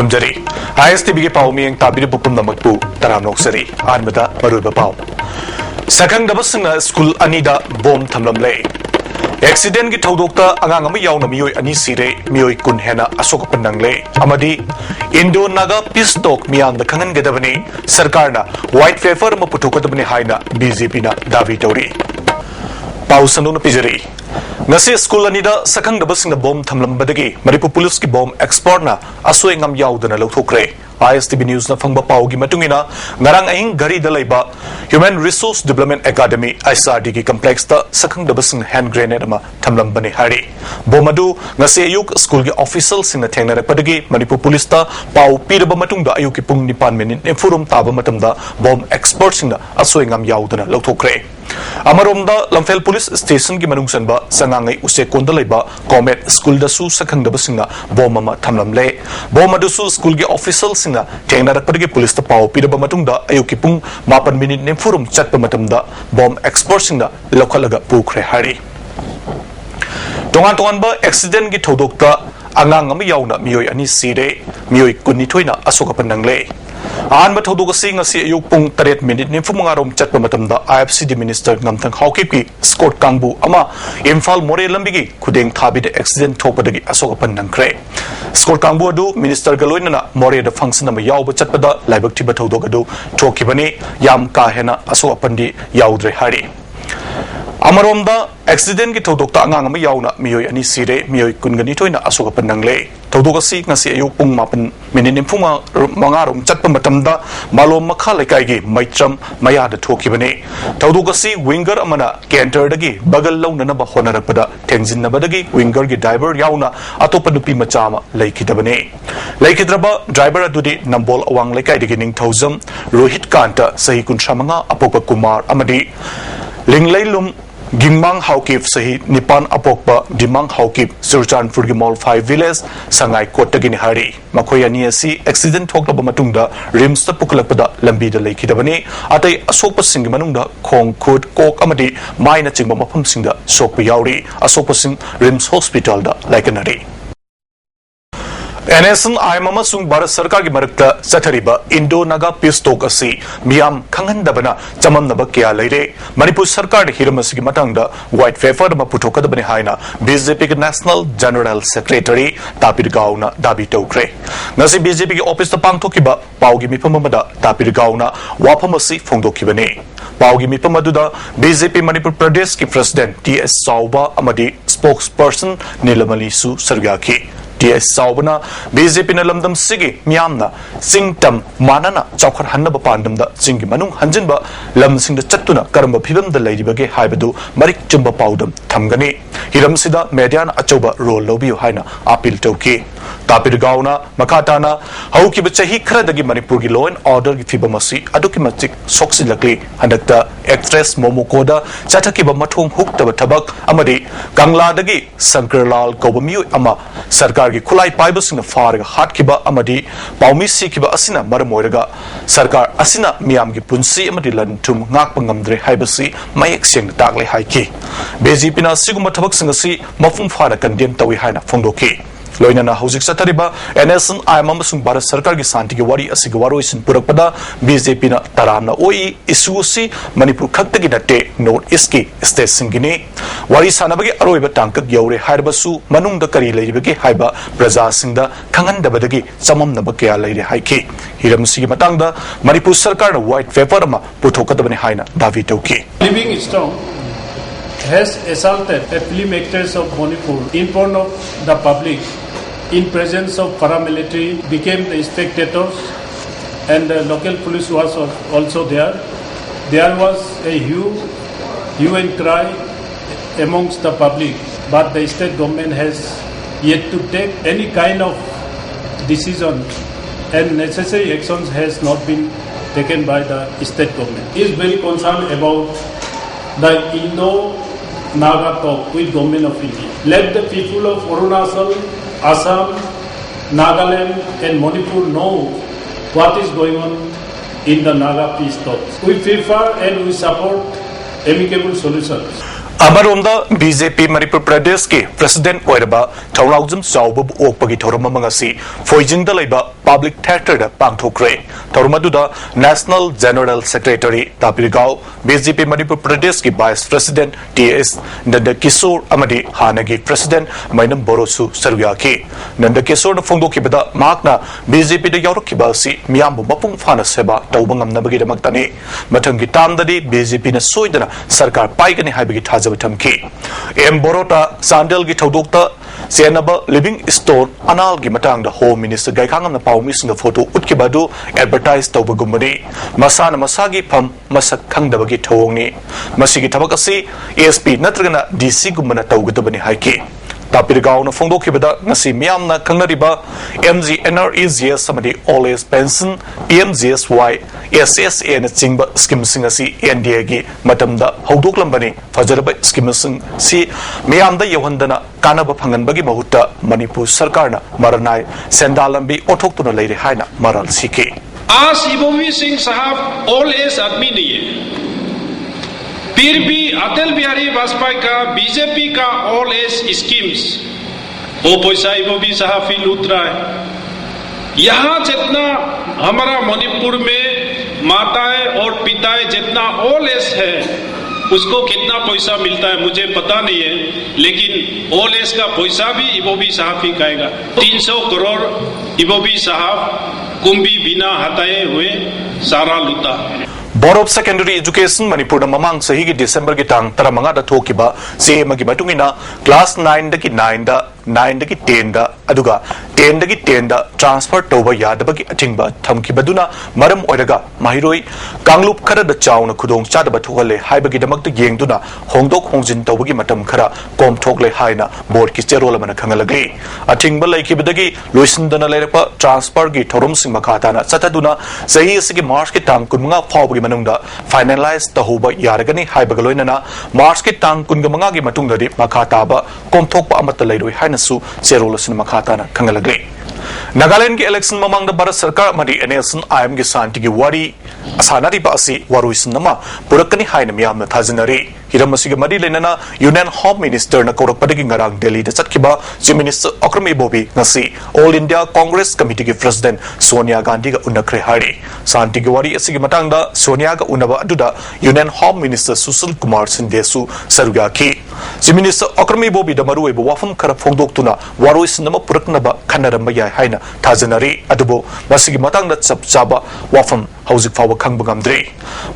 Kurumjari, ISTV Pauming Tabiri Pupum Namakpu, Taramnoksari, Armada, Maruba Pau. Second Dabasanga School Anida, Bom Tamlamlay. Accident ki thodokta angangam yauna mioi ani sire mioi kun hena asoka pandangle amadi Indo Naga peace talk miyam da khangan gedabani sarkarna white paper ma puthokadabani haina BJP na davi tauri pausanu na pijari ngasi school anida sakang dabasing bom thamlambadagi Manipur police ki bom export na asoi ngam yaudana lauthokre ISTV News na fangba paugi matungina ngarang ahing gari da laiba Human Resource Development Academy ISRD ki complex ta sakang dabasing hand grenade ma thamlambani hari bomadu ngasi ayuk school ki official sing na thengna rakpadagi Manipur police ta pau piraba matungda ayuk ki pung 9 minute inforum taba matamda bom export sing na asoi ngam yaudana lauthokre Amaromda Lamphel Police Station ki manung sanba sangangai use konda laiba Comet School da su sakang dabasinga bom ma thamlamle bom adu su school ki official singa thengna rakpadagi police ta pau piraba matungda ayuki pung 9 minute ne furum chatpa matamda bom export singa lokhalaga pukre hari tongan ba accident ki thodokta angang am yauna mioi ani sire mioi kunni thoina asoka panangle An Mathodogasi ngasi ayuk pung 3 minute ni fumangarom chatpa matamda IFCD Minister ngamthang hawkip ki Scott Kangbu ama Imphal More lambigi khudeng thabi de accident thopadagi asoka panangkre Scott Kangbu adu Minister galoinana More da function ama yawba chatpada laibak thiba thodogadu thokibani yam ka hena asoka pandi yaudre hari Amaromda accident ki thodokta angang ama yauna mioi ani sire mioi kungani thoina asoka panangle thodogasi ngasi ayuk pung 9 minute nimphuma mangarom chatpa matamda malom makha lekai gi maitram maya da thokibani thodogasi winger amana canter dagi bagal launana ba honarapada tengjin nabadagi winger gi driver yauna atopa nupi machama laikidabani laikidraba driver adudi nambol awang lekai dagi ning thousam rohit kanta sahi kun shamanga apopa kumar amadi linglailum Gingmang Haukip sahi Nipan Apokpa Dimang Haukip Surchan Furgimol 5 village Sangai Kotagini Hari Makoyani si accident thokla matungda rims ta puklakpada lambi da laikidabani atai asopa sing manungda khong khut kok amadi maina chingba mafam singda sokpa yauri asopa sing rims hospital da laikanari NSN IMAM sung Bharat Sarkar ki marakta sathariba Indo Naga peace talk asi miyam khanghandabana chamamnaba kya leire Manipur Sarkar hiramasi ki matangda white paper ma puthokadabani haina BJP ki National General Secretary Tapir Gauna dabi tokre ngasi BJP ki office ta pangthokiba paugi mipamada Tapir Gauna waphamasi phongdokibani paugi mipamadda BJP Manipur Pradesh ki President TS Sauba amadi spokesperson Nilamali Su Sargyaki TS Saubana BJP na lamdam sigi miyamna singtam manana chawkhar hannaba pandamda singi manung hanjinba lamsingda chattuna karamba phibamda leiribage haibadu marik chumba paudam thamgani hiramsida median achoba role lobiyo haina appeal tawki Tapir Gauna Makatana haukiba chahi khradagi Manipur gi law and order gi fibamasi aduki machik soksilakli handakta actress Momokoda chatakiba mathong huktaba thabak amadi Kangladagi Sankarlal Kobamiyu ama sarkar gi khulai paibasing farga hatkiba amadi paumi sikiba asina maramoiraga sarkar asina miyam gi punsi amadi lantum ngak pangamdre haibasi mayek seng takle haiki BJP na siguma thabak singasi mafum fara kandem tawi haina phongdoki Loinana Hosik Satariba, NSN IMAM sung Bharat Sarkar ki santi ki wari asig waroisin purakpada BJP na taramna oi isusi Manipur khaktagi natte North East ki state singini wari sanabagi aroiba tangkak yaure haibasu manungda kari leibagi haiba praja singda khangandabadagi chamamnaba kya leire haiki hiramsi ki matangda Manipur Sarkar na white paper ma puthokadabani haina davi tawki Living Stone has assaulted a film actress of Manipur in front of the public in presence of paramilitary, became the spectators, and the local police was also there. There was a hue and cry amongst the public, but the state government has yet to take any kind of decision, and necessary actions has not been taken by the state government. He is very concerned about the Indo-Naga talk with government of India. Let the people of Arunachal, Assam, Nagaland and Manipur know what is going on in the Naga peace talks. We prefer and we support amicable solutions. अमरोमदा BJP Manipur Pradesh के president ओइरबा थौराउजम चाउब ओकपगी थौरम मंगसी फोइजिंग द public theatre पांगथोक्रे थौरमदुदा नेशनल जनरल सेक्रेटरी तापिरगाव बीजेपी मणिपुर प्रदेश की वाइस प्रेसिडेंट टीएस नंदकिशोर अमदी हानगी प्रेसिडेंट मैनम बोरोसु सरुयाकी नंदकिशोर फोंदोकिबदा माकना बीजेपी द यावरकिबा असि मियाम मपुंग फाना सेवा तौबा ngamnabagidamaktani mathanggi tamdadi बीजेपी न सोइदना सरकार पाइगनि हाइबगी थाजब थमकी एम बोरोटा सांडल की थौदोक्ता सेनब लिविंग स्टोन अनाल की मतंग होम मिनिस्टर गायखांगम पाउमिसिंग फोटो उटकिबदु एडवर्टाइज तौबगुमबनी मसाना मसागी फम मसक खंगदबगी थौंगनी मसिगी थबक असि एसपी नत्रगना डीसी गुमना तौगदबनी हाइकी तापिरगाव फोंदोखिबदा ngasi miyamna khangnariba MGNREGS samadi all age pension PMGSY SSA na chingba scheme sing asi NDA gi matamda haudoklambani fajaraba scheme sing si miyamda yawhandana kanaba phanganbagi mahutta Manipur sarkarna maranai sendalambi othoktuna leire haina maral sike आज इबोवी सिंह साहब all as आदमी नहीं है फिर भी अटल बिहारी वाजपेयी का BJP का all as schemes वो पैसा इबोवी साहब फील उतरा है। यहाँ जितना हमारा मणिपुर में माताएं और पिताएं जितना ऑल एज है उसको कितना पैसा मिलता है मुझे पता नहीं है, लेकिन ऑल एज का पैसा भी इबोवी साहब ही खाएगा। 300 करोड़ इबोवी साहब कुंभी बिना हटाए हुए सारा लुटा। Board of secondary education Manipur ममांग सही की दिसंबर की तांग तरमंगा थोकिबा सेम की मतुंगिना क्लास 9 दकी 9 दा 9 दकी 10 दा अदुगा 10 दकी 10 दा ट्रांसफर तौबा यादबगी अथिंगबा थमकिबदुना मरम ओइरगा माहिरोई कांगलुप खरद चाउना खुदोंग चादबा थोगले हाइबगी दमक्त येंगदुना होंगदोक होंजिन तौबगी मतम खरा कोम थोगले हाइना बोर्ड की चेरोल मन खंगलगे अथिंगबा लैखिबदगी लोइसिंदना लेरपा ट्रांसफर की थोरम सिंग मखाताना चतदुना सही असगी मार्च की तांग कुनमंगा फावबगी फाइनलाइज तहुब यारगनी हाइबगलोइनना मार्च की तांग कुनगमंगा की मतुंगदि मखाताबा कोमथोकपा अमत लैरोइ हाइनसु चेरोलसन मखाताना खंगलगले। नागालैंड की इलेक्शन ममांग भारत सरकार मरी एनएसन आईएम की शांति की वारी असानारिबा असि वारुइसनमा पुरकनी हाइन मियामना थाजनरी हिरमसिग मरी लेनना यूनियन होम मिनिस्टर न कोरकपदगी ngarang दिल्ली चटकिबा chief minister Okram Ibobi ngasi all India Congress committee की प्रेसिडेंट सोनिया गांधी का उन्नखरे हारी शांति की वारी असि मतंगदा सोनिया का उन्नबा अदुदा union home minister Sushil Kumar सिंदेसु सरुगाकी चीफ मिनिस्टर अक्रम इबोबी द मरुइब वाफम खर फोंदोक्तुना वारुइसनमा पुरकनबा खनरम याय हाइना थाजनरी अदुबो मसिगी मतंगदा चपचाबा वाफम हौजिक फाव खंगबगमद्रे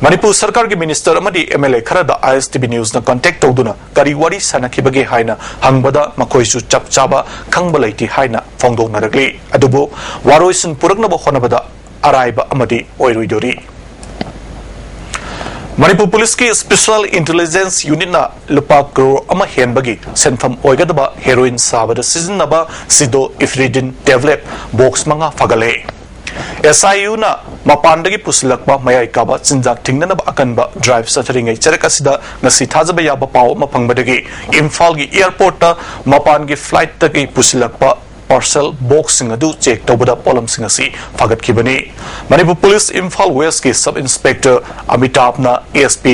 मणिपुर सरकार की मिनिस्टर अमदी एमएलए खरदा ISTV न्यूज न कांटेक्ट तौदुना करी वारी सनखिबगे हाइना हंगबदा मखोइसु चपचाबा खंगब लैति हाइना फोंदोंनरगले अदुबो वारोइसन पुरकनबा होनबदा अराइबा अमदी ओइरोइदोरी। मणिपुर पुलिस की स्पेशल इंटेलिजेंस यूनिट ना लुपा करोड़ अमा हेनबगी सेनफम ओइगदबा हेरोइन साबदा सिजनबा सिदो इफ्रिडिन टेबलेट बॉक्स मंगा फगले SIU na mapandagi pusilakba mayai kaba chinjak tingnanaba akanba drive satharingai charakasida ngasi thajaba yaba paw mapangbadagi Imphal gi airport ta mapan gi flight ta gi pusilakba parcel box sing adu check tawbada polam sing asi fagat khibani Manipur police Imphal west ki sub inspector Amitabh na ASP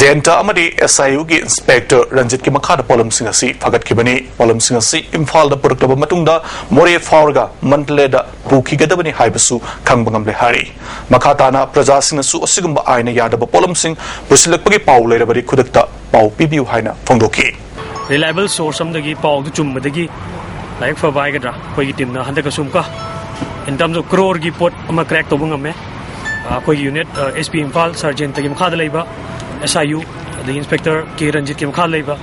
Zenta amadi SIU gi inspector Ranjit ki makhada polam sing asi fagat khibani polam sing asi Imphal da purakaba matungda more faurga mantle da puki gadabani haibasu khangbangam le hari makhatana praja sing su asigumba aina yadaba polam sing pusilakpagi paw leirabari khudakta paw pibiu haina phongdoki reliable source amdagi paw du chumbadagi like for Vigadra, Kogi team, the Handakasumka, in terms of crore report, a crack to Bungame, Kogi unit, SP Imphal, Sergeant Kim Kadaleva, SIU, the inspector, Kiranjit Kim Kadaleva,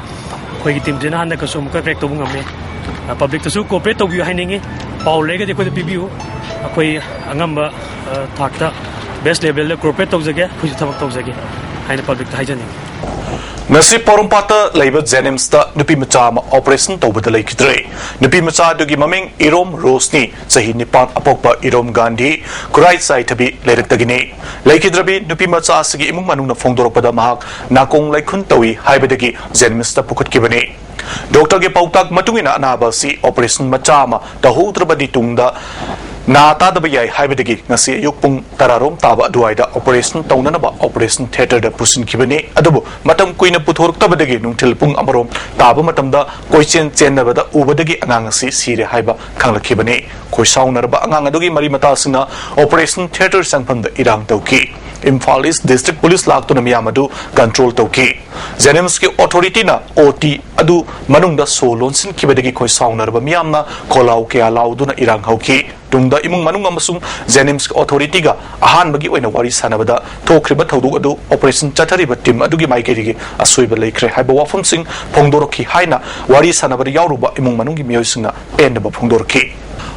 Kogi team, Jena Handakasumka, crack to Bungame, public to sue, cooperate of you hanging, Paul Lega, the PBU, Koi Angamba, Takta, best level, cooperate of the gay, who's the top of the gay, and the public hygiene. Nasi Porumpata labor Zenimsta Nupi Machama operation Tobata Lake Dre. Nupi Macha Dugi Maming Irom Rosni, Sahi Nipan Apokpa Irom Gandhi, Kurai Sai Tabi Leretagine. Lake Drabi, Nupi Macha Sagi Imumanuna Fondoropada Mahak, Nakong Laikuntawi, Hybedagi, Zenimsta Pukut Kibane. Dr. Gepautak Matungina Nabasi, Operation Machama, the Hotrabadi Tunda. na tadaba yai haibadagi ngasi ayuk pung tararom taba aduaida operation taunanaba operation theater da pusin kibani adubu matam kuina puthoruktabadagi nungthil pung amarom taba matamda koichen chenabada ubadagi angang asi sire haiba khanglakibani koisaunarba angang adugi mari mata sina operation theater sangpamda irang tauki Imphal East District Police laktuna miyamadu control tauki Jenims ki authority na OT adu manungda so lonsin kibadagi koisaunarba miyamna kolau ke alauduna irang hauki tungda imung manung amasung Jenims authority ga ahan bagi oina wari sanabada thokriba thodu adu operation chathariba team adugi maikeri asoiba leikre haiba wafum sing phongdorki haina wari sanabada yauruba imung manungi miyoisingna penaba phongdorki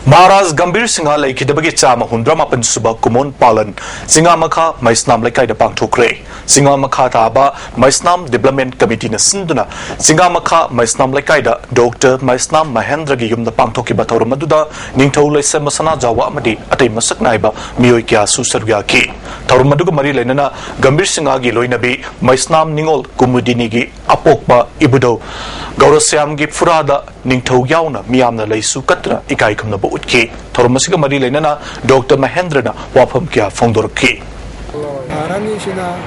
Maharaj Gambir Singha Laikidabagi Chama Hundrama Pansuba Kumon Palan Singa Makha Maisnam Laikai da Pangthokre Singa Makha Taba Maisnam Development Committee na Sinduna Singa Makha Maisnam Laikai da Dr. Maisnam Mahendra gi yumda Pangthoki Batawra Maduda Ningthau Laisa Masana Jawa Amadi Atai Masak Naiba Miyoi Kya Susarga Ki Tawra Maduga Mari Lainana Gambir Singha gi Loinabi Maisnam Ningol Kumudini gi Apokba Ibudo Gaurasyam gi Furada Ningthau Yauna Miyamna Laisu Katra Ikai Kamna Utki Thormasiga Mari Lainana Dr. Mahendra na Wapam Kya Fongdorki Arani Sina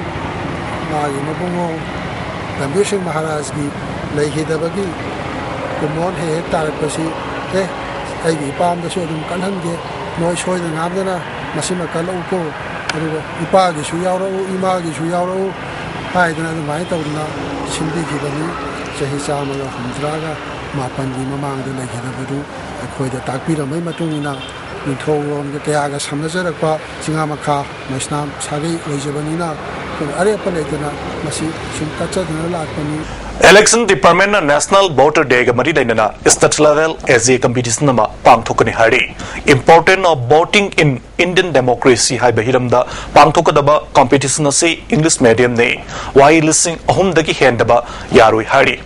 Magi Mabungo Gambir Singh Maharaj gi Laikidabagi Kumon he Tarapasi Aigi Pam the Sodum Kanhange Noi Soy the Nabdana Masima Kaloko Ipagi Suyaro Ima gi Suyaro Haidana the Maitona Sindi Gibani Sahisama Hamdraga Mapangi Mamang the Laikidabadu Koida Takpira May Matungina, Nintoro, the Kayaga Samazaraka, Singamaka, Masnam, Sari, Rajabanina, Areapaletana, Masi, Shumkacha, Lakani. Election Department National Voter Day Gamari Dainana State level as a competition nama Pangthokani Hari. Important of voting in Indian democracy Hai Bahiramda Pangthokadaba competition say English medium ne while listening Ahum Daki Handaba Yarui Hari.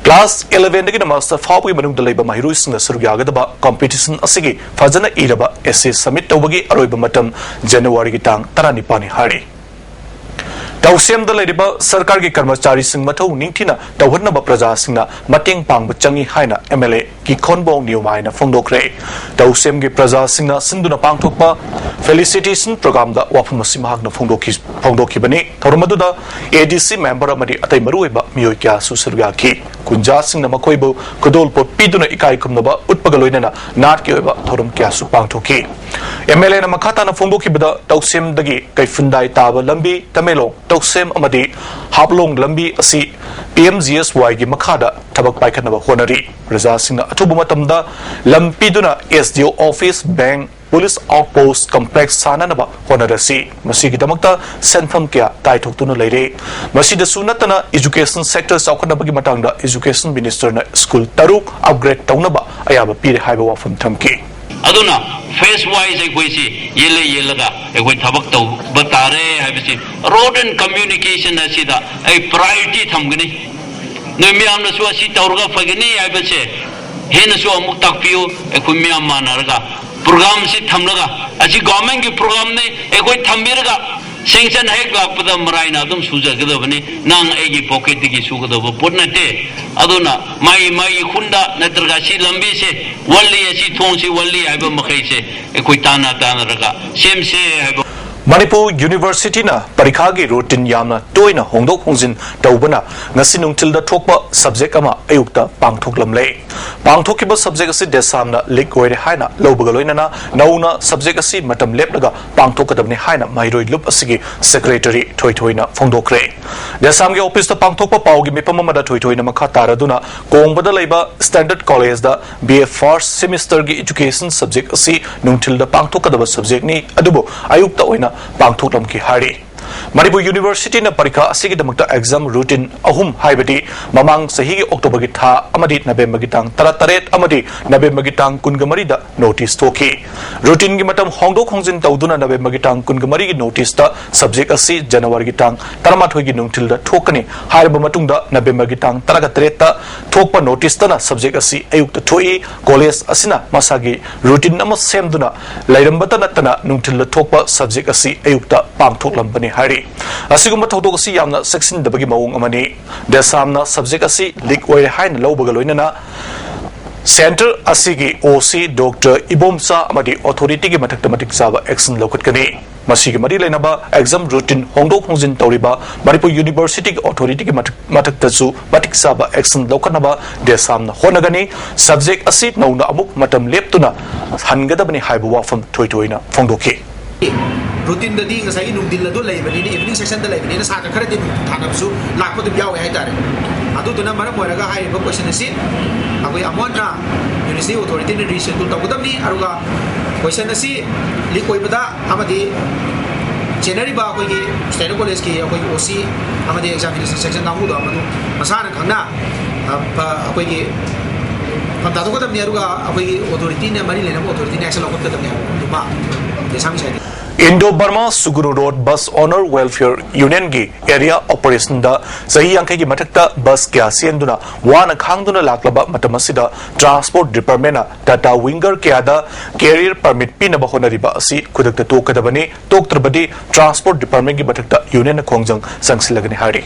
Class 11 dagi master Fawi Manung Daliba Mahirus in the Suryagadaba competition Asigi Fazana Iraba essay submit Tobagi Aroiba Matam January Gitang Taranipani Hari. Tausem the Ladiba Sarkar gi Karmachari Singh Matau Ningtina Tawhanaba Praja Singna Mating Pang Changi Haina MLA Ki Khonbo Niumaina Fongdokre Tausem gi Praja Singna Sinduna Pangthokpa Felicitation Program da Wapamasima na Fongdoki Bani Thormaduda ADC member Amadi Atai Maruiba Mioika Susurga Ki Kunja Singna Makoibo Kodol Pot Piduna Ikai Kumnaba Utpagaloina Nat Kiba Thorum Kiasu Pangtoki MLA na Makata na Fongdoki Bada Tausem Dagi Kaifundai Taba Lambi Tamelo Tausem Amadi Hablong Lambi Asi PMGSY gi Makada Tabak Paikanaba Honari Raza Singna Atubumatamda Lampiduna SDO Office Bank Police Outpost Complex Sananaba Honarasi Masigi Damakta Senfam Kya Taitokuna Lady Masida Sunatana Education Sector Saukanabagi Matanga Education Minister na School Taruk Upgrade Taunaba Ayaba Pire Haiba from Tamki Aduna face wise equasi yele yelaga equi tabak to batare habisi road and communication asida a priority thamgani nemiam na suasi taurga fagani habise hena su amuk takpiu equi miam manarga program si thamlaga asi government ki program ne equi thambirga sanction hek lakpada maraina dum sujagadabani nang egi pocket gi sugadaba potnate aduna mai khunda natraga si lambi se walli asi thongsi walli aiba makai se ekoi tana raga semse aiba Manipur University na Parikagi routine yamna toina hongdok hongjin taubana ngasi nungtilda thokpa subject ama ayukta pangthoklamle pangthokiba subject asi desamna lik oire haina lobagaloina nauna subject asi matam leplaga pangthokadabni haina mairoi lup asigi secretary thoithoina phongdokre desam ge office ta pangthokpa paugi mipama da thoithoina makha taraduna kongbada leiba standard college da BA first semester gi education subject asi nungtilda pangthokadaba subject ni adubo ayukta oina Pangthoklam ki hari Manipur University na parikha asigi damakta exam routine ahum haibati mamang sahi gi October gi tha amadi November gi tang 38 amadi November gi tang 19 da notice thoki routine gi matam hongdok hongjin tawduna November gi tang 19 gi notice ta subject asi January gi tang 38 gi nungtil da thokani haiba matung da November gi tang 38 ta thokpa notice ta na subject asi ayuk ta thoi college asina masagi routine nama semduna lairambata natana nungtil da thokpa subject asi ayuk ta pangthoklam bani hari asiguma thodok asi yamna section dabagi mawung amani desamna subject asi lik oire hain lobagaloina na Center Asigi OC Dr. Ibomsa Amadi Authority ki mathematic saba action lokat kani. Masigi mari lainaba exam routine hongdok hongjin tawriba Manipur University Authority ki mathaktasu matik saba action lokanaba desamna honagani subject asit nauna amuk matam leptuna hangadabani haibu wafam toitoina fongdoki. Routine the thing is I do the labor in the evening session the labor in a sack of credit Tanasu, like what the Yao had done. I do the number of Moraga high question is it. Away Amona, University Authority in addition to Tabutami, Aruga, question the sea, Liquibada, Amadi, January Baki, Stenopoleski, OC, Amadi examination section Namuda, Masana Kana, Away. Pantado ko tamniya ruga away authority na mari lena authority na action lokot tamniya duma desami sai Indo-Burma Suguru Road Bus Owner Welfare Union gi area operation da sahi angkai gi mathakta bus kya sienduna wana khangduna laklaba matamasida transport department na data winger kya da career permit pina ba honariba asi khudakta tokadabani toktrabadi transport department gi mathakta union na khongjang sangsilagani hari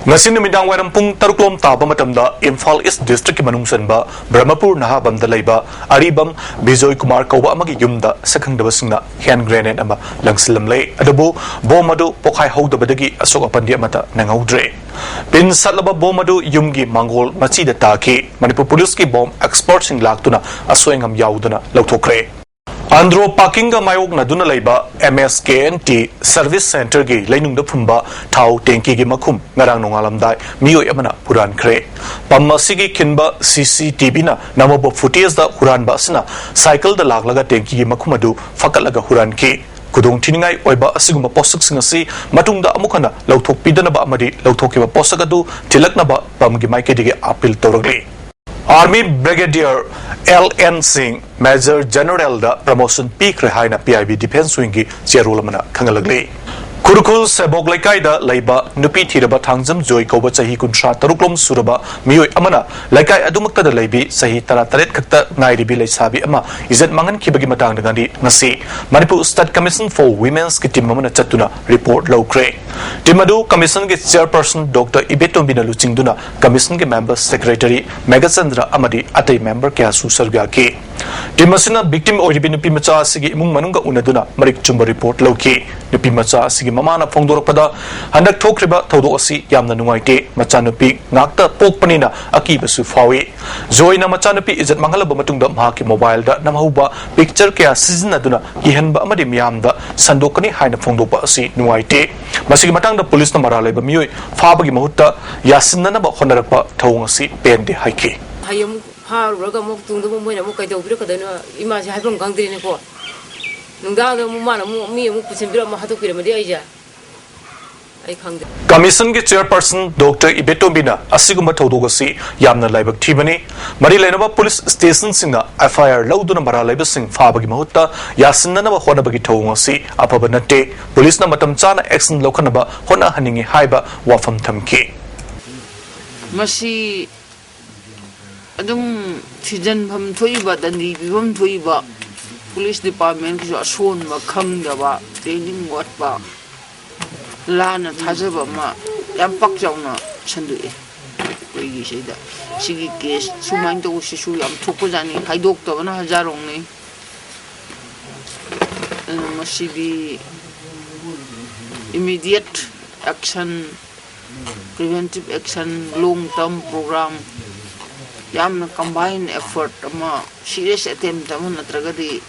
ngasin midang waram pung taruklom taba matamda Imphal East district ki manungsanba Brahmapur nahabam da laiba Aribam Bijoy Kumar Kauba amagi yumda sakhangdabasingna hand grenade ama Langsilam lay adabu bomadu pokai hodabadagi asok apandia mata nangaudre. Pin salaba bomadu yumgi mangol machi da taki Manipur police ki bomb experts in laktuna asoengam yauduna lautokre. Andro parkinga mayok na duna laiba MSKNT service center gi lainung da phumba thau tenki gi makhum ngarang nongalamdai miyoi amana puran kre pamasigi kinba CCTV na namabo footage da huran basna cycle da laglaga tenki gi makhum adu fakalaga huran ki kudong tiningai oiba asiguma posak singasi matungda amukana lauthok pidanaba amadi lauthokiba posakadu tilaknaba pamgi maikedige appeal toragli Army Brigadier LN Singh Major General da promotion peak rehaina PIB defense wing gi cherolamana khangalagli Kurukul Sebok Laikai Laiba Nupi Tiraba Tangzam Joy Koba Sahi Kunsha Taruklom Suraba Miyoi Amana Laikai Adumakta Laibi Sahi Tarataret Kakta Nairibi Laisabi Ama Izat Mangan Kibagi Matang Nagandi Nasi Manipur State Commission for Women's Kitim Mamana Chatuna Report Low Cray Timadu Commission Git Chairperson Dr. Ibeton Binalu Chingduna Commission Git Member Secretary Megasandra Amadi Atay Member Kyasu Sargaki Timasina victim Oribi Nupi Macha Sigi Mung Manunga Unaduna Marik Chumba Report Low Key Nupi Macha Sigi Mamana Fongdoropada Handak Tokriba Todo Asi Yamna Nuaite Machanupi Nakta Pokpanina Akiba Sufawi Zoina Machanupi is at Mangala Bamatunda Mahaki Mobile da Namahuba Picture Kea Season Aduna Yihanba Amadi Miamda Sandokani Haina Fongdopa Asi Nuaite Masigi Matang the police Namarale Bamui Fabagi Mahuta Yasinana Honarapa Tawasi Pende Haiki Hayam Haroga Moktung the Mumma Mokado Brokadana Image Hypon Gandri Nepal Nunga Mumana me Mukusimbira Mahatuki Madia. Commission ki chairperson Dr. Ibeton Bina Asiguma Todogasi Yamna Laibak Tibani Marilenova Police Station Singa FIR Lauduna Maraleba Sing Fabagi Mahuta Yasinana Honabagi Tongasi Apabanate Police Namatam Chana Exon Lokanaba Hona Haningi Haiba Wafam Tamki Masi Adum Sijan Pam Toiba Dandi Bibam Toiba Police Department is a soon Makangaba training what ba Lana Tazabama Yampakjana Sandui. We say that she guessed Sumanto Shishu Yam Tokuzani, High Doctor and Hazaroni. And must she be immediate action, preventive action, long term program. Yam combined effort, serious attempt, Tragadi.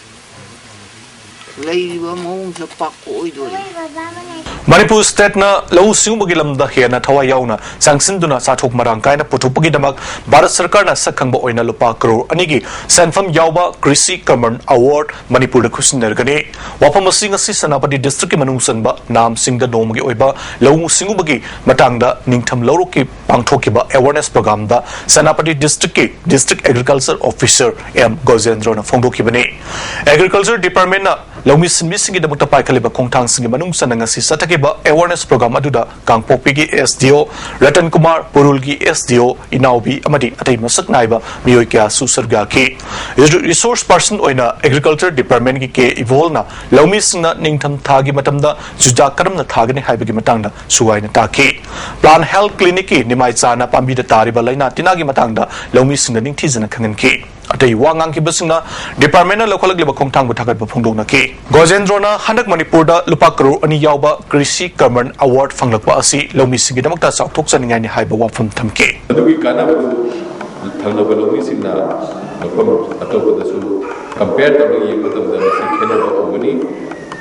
Manipur State na Low Sumugilam the Hena Tawayauna, Sangsinduna Satok Marangkai na Putupagidamak, Bharat Sarkar na Sakangba Oina Lupa Crore Anigi, Sanfam Yauba, Krisi Kaman Award, Manipur the Kusinergani, Wapamasing Sanapati District Manungsanba, Nam Sing the Nomagi Oiba, Low Singubagi, Matanga, Ningtam Loroki, Pangtokiba, Awareness Program, the Sanapati District Agriculture Officer M. Gozendro na Fongdokibane. Agriculture Department na Lomi Missing the Mutapakaliba Kongtang Sing Manungsan and Satakiba Awareness Program Aduda, Kangpopigi SDO, Ratan Kumar, Purulgi SDO, Inaubi, Amadi, Atay Masak Naiba, Mioika Susargaki. Resource person Oina, Agriculture Department Ke Evolna, Lomi Sina Ningtam Tagi Matamda, Sujakaram the Tagani Haibagi Matanga, Suaina Taki. Plan Health Clinic, Nimaizana, Pambida Tariba Lina, Tinagi Matanga, Lomi Sina Ningtizan Kanganki. atei wangang ki basingna department na local liba khongthang bu thagat bu phongdong na ke Gojendro na hanak Manipur da lupa crore ani yawba Krishi Karman Award fanglakpa asi lomi singi damakta chauthok chaningai ni haiba wafum thamke adui kana bu thangnaba lomi singna mafam atoba su compare to the matam da si khena ba ogani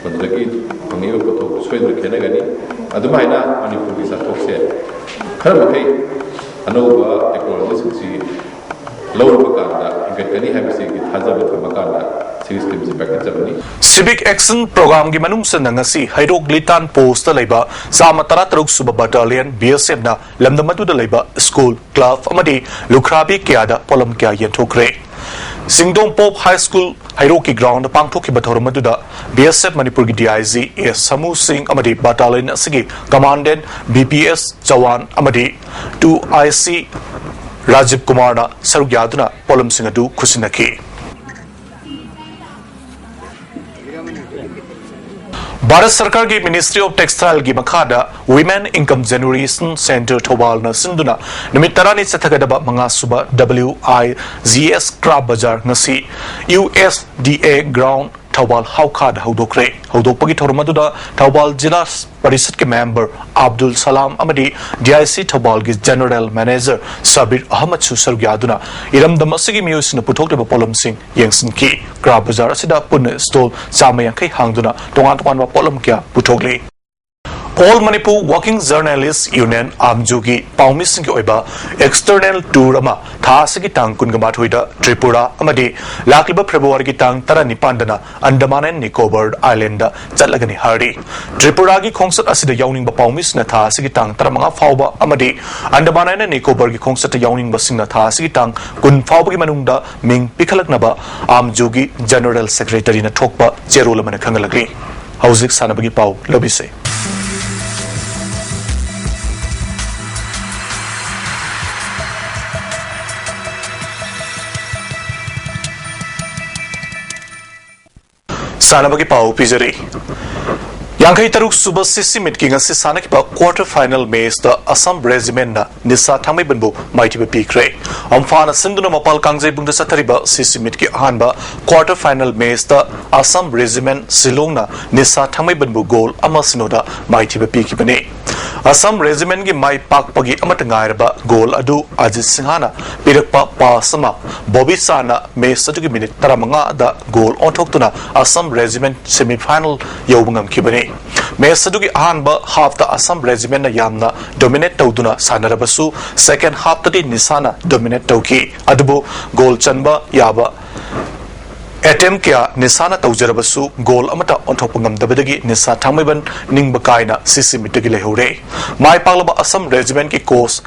madagi phangniyo ko to soidra khena gani adumaina Manipur ki sathok se khara kai anoba technology si lawra kanda ingani habisi ki thajaba thamakanda Civic Action Program gi manung sa nangasi Hairok Litan Post laiba sama tarataruk suba battalion BSF na lamdamatu da laiba school club amadi lukrabi kyada polam kya yenthokre Singdong Pop High School Hairok ki ground pangthok ki bathoramadu da BSF Manipur gi DIG S Samu Singh amadi battalion asigi commandant BPS Jawan amadi 2IC Rajiv Kumar na saruk yaduna polam singadu khusinaki Bharat Sarkar ki Ministry of Textile ki makhada Women Income Generation Center Thobal na sinduna numit tarani sathagadaba mga suba WIGS Crab Bazaar ngasi USDA Ground Thobal Haukad Haudokre Haudokpagi Thormaduda Thobal Jila Parisat ke member Abdul Salam Amadi DIC Thobal ki General Manager Sabir Ahmad Susar Gyaduna Iram Damasigi Muse na putok de Polam Singh Yengsin ki Crab Bazaar asida pun stall samaya kai hangduna tongan polam kya putokli All Manipur Working Journalists Union Amjugi Paumising Oiba External Tour Ama Thasagi Tang Kungamathida Tripura Amadi Lakliba February Tang Tara Nipandana Andaman and Nicobar Island Chatlagani Hardy Tripura gi concert asida yawning ba Paumis na Thasagi Tang Tara mga Fauba Amadi Andaman and Nicobar gi concert yawning basing na Thasagi Tang Kun Faubagi Manungda Ming Pikalak Naba Amjugi General Secretary na Thokpa Cherula Manakangalagri Hauzik Sanabagi Pau Lobise Sanabagi Pau Pizari Yankai Taruk Suba Sisi Mitking as Sanakipa quarter final maze the Assam Regiment na Nisa Tami Bunbu Mighty Pikre. Amfana Sinduna Mapal Kangze Bunda Satariba Sisi Mitki Hanba quarter final maze the Assam Regiment Silona Nisa Tami Bunbu goal Amasinoda Mighty Pikipane. Assam Regiment gi Mai Pak Pagi Amatangairaba goal Adu Ajit Singhana Pirakpa Pasama Bobby Sana maze Satuki minute Taramanga the goal on Toktuna Assam Regiment semi final Yobungam Kibane. Mesadugi Anba half the Assam Regiment na Yamna dominate Tauduna Sanarabasu second half the Nisana dominate Tauki Adubu goal Chanba Yaba Attempt kya Nisana Taujarabasu goal amata on topungam Dabadagi Nisa Tamiban Ningbakaina Sisi Mitagile Hore My Palaba Assam Regiment ki course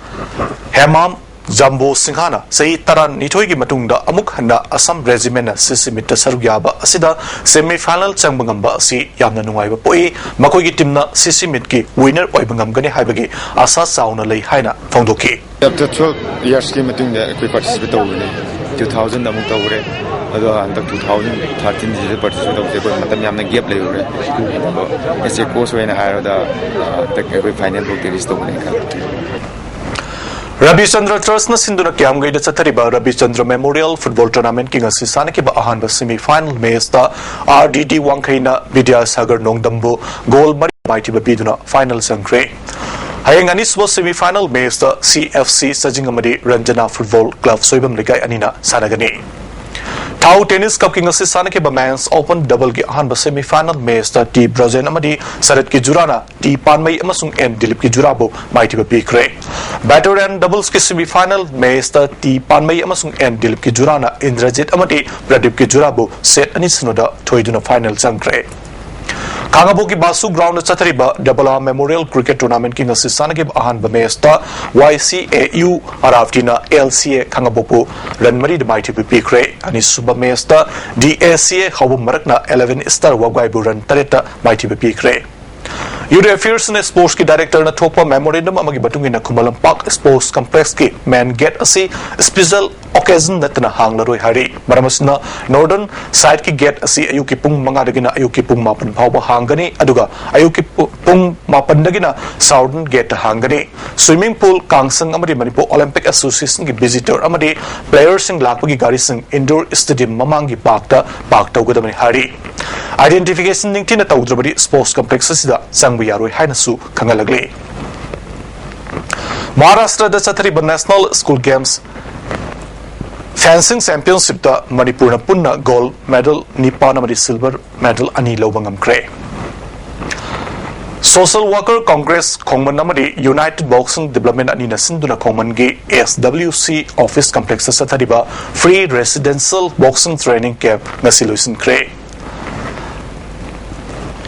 Hemam Jambo Singhana say Taran Nitoigi Matunda Amuk Handa Assam Regiment Sisimita Sarugyaba Asida semi final Changbangamba si Yamna Nuaiba Poi Makogi Timna Sisimitki winner Oibangam Gani Haibagi Asa Sauna Lay Haina Fondoki. After 12 years meeting we participate in 2000 Amutawre and 2013 participate Matam Yamna Gap Lay as a course when I had the final book is the Rabi Chandra Trust na Sinduna Kyamgai da Satariba Rabi Chandra Memorial Football Tournament King Asisana ki ba ahan ba semi final match da RDD Wangkhaina Vidyasagar Nongdambu goal mari mighty ba biduna final sangre Hayang anis was semi final match da CFC Sajingamadi Ranjana Football Club Soibam Ligai Anina Sanagani Tau Tennis Cup King Asisana ki ba men's open double ki ahan ba semi final match da T Brazen Amadi Sarat ki Jurana T Panmai amasung N Dilip ki Jurabo mighty ba bikre Batter and doubles ki semi final match da T Panmai amasung N Dilip ki Jurana Indrajit Amadi Pradip ki Jurabo set anisnoda thoiduna final sangre Kangabo ki Basu ground Satariba Dabala Memorial Cricket Tournament King Asisana ki ahan ba match da YCAU Araftina LCA Kangabopo Ranmari de mighty bikre Anisuba match da DACA Hawu Marakna 11 star Wagwai Buran Tareta mighty bikre Youth Affairs and Sports ki Director na thokpa memorandum amagi batungin na Khumalam Park Sports Complex ki main gate asi special occasion natna hanglaroi hari maramasna northern side ki gate asi ayuki pung manga dagina ayuki pung mapan phawba hangani aduga ayuki pung mapan dagina southern gate hangani swimming pool kangsang amadi Manipur Olympic Association ki visitor amadi players sing lakpagi gari sing indoor stadium mamangi park tawgadamani hari identification ningtina tawdrabadi sports complex asida sangbu yaroi hainasu khangalagli Maharashtra da chathariba National School Games Fencing Championship da Manipur na punna gold medal nipan amadi silver medal ani lobangam kre Social Worker Congress Khongman amadi United Boxing Development ani na sinduna Khongman gi SWC Office Complex sa chathariba free residential boxing training camp na siluisin kre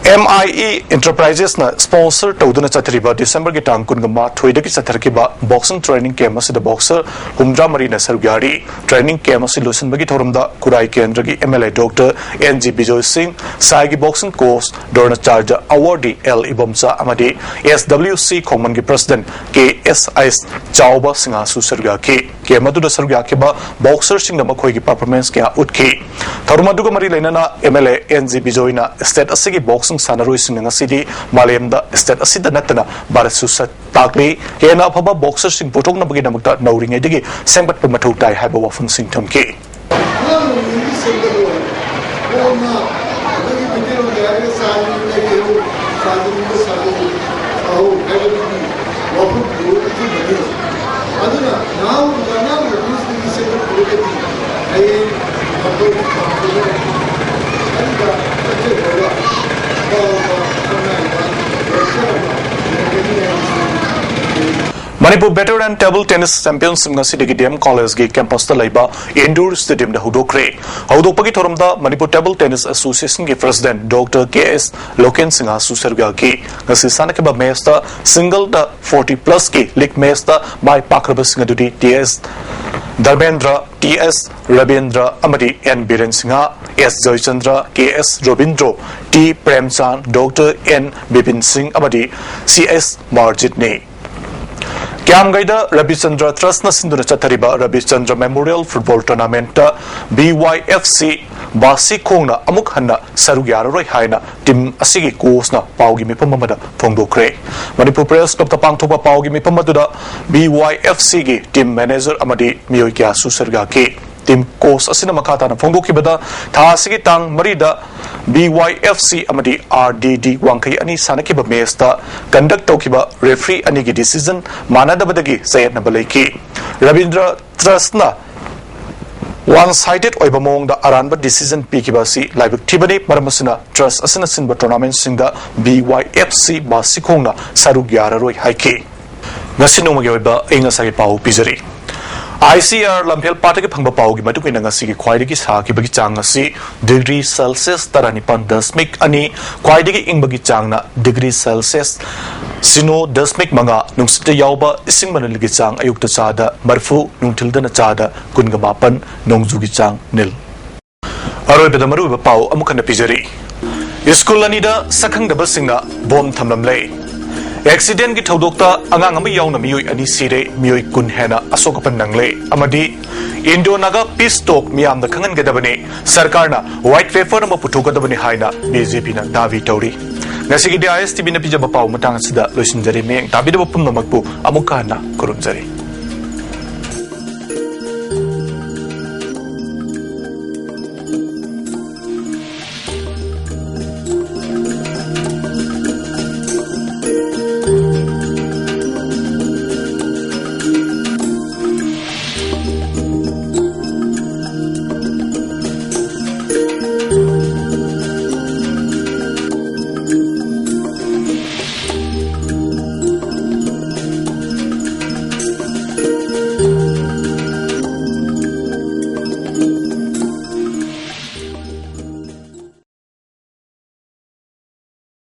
MIE Enterprises na sponsor tawduna chathariba December ki tang kun gama thoida ki chatharkiba boxing training camp asida boxer humdra mari na sarugari training camp asilusin bagi thorumda kurai kendra ki MLA Dr. NG.SANJOY Singh sai boxing course dorna charge awardee L Ibomsa amadi SWC Khongman ki president KSIS Chauba Singha su sarga ke madu da sarga ke ba boxer sing na makhoi ki performance ke utki thoruma duga mari lainana MLA NG.SANJOY na state asigi boxing Sanaroi Singh City, Malayamda, State Asida Natana, Barasusa Takli, Hena Paba boxers sing Potong Nabagina Mukta, Nauring Edigi, Sambat Pamatutai, Habawafun Sington K. Manipur Better and Table Tennis Champions ngasi degi DM College gi campus ta laiba indoor stadium da hudokre haudopagi thoramda Manipur Table Tennis Association gi president Dr. KS Loken Singha Suserga ki ngasi sanake ba match ta single da 40 plus ki league match ta mai pakraba singa dudi TS Dharmendra TS Rabindra amadi N Biren Singha S Joychandra KS Robindro T Premchan Dr. N Bipin Singh amadi CS Marjit ne Kiamgaida Rabi Chandra Trust na sinduna chathariba Rabi Chandra Memorial Football Tournament BYFC Basi Khongna amuk hanna sarug yararoi haina team asigi course na paugi mipam amada phongdokre Manipur Press Club ta pangthoba paugi mipam aduda BYFC gi team manager amadi miyoi kya susarga ke team course asina makata na phongdokibada tha asigi tang marida BYFC amadi RDD wangkai ani sanakiba match ta conduct tawkiba referee ani gi decision manadabadagi sayatna balaiki Rabindra Trust na one-sided oibamong da aranba decision pikibasi laibuk tibani maramasina trust asina sinba tournament singda BYFC basikongna sarug yararoi haiki ngasino magyoiba inga sagi pau pizari ICR Lamphel Pataki Pangba Paugi Matuki Nangasi Quaidiki Saki Bagi Changasi degree Celsius Taranipan Dasmik Ani Quaidiki Ingbagi Changna degree Celsius Sino Dasmik Manga Nungsita Yauba Ising Manaligi Chang Ayukta Chada Marfu Nungtilda Chada Kungamapan Nongzugi Chang Nil Aroi Bedamaru Pau Amukana Pizari School Anida Sakang the Basingna Bom Tamlamlay Accident ki thodokta angang ami yauna miyoi ani sire miyoi kun hena asokapan nangle amadi Indo Naga Peace Talk miyam da khangan gadabane sarkar na white paper ma puthokadabane haina BJP na davi tauri ngasi gi ISTV na pijaba pau matang sida loisinjari meng tabida pumna makpu amukana kurunjari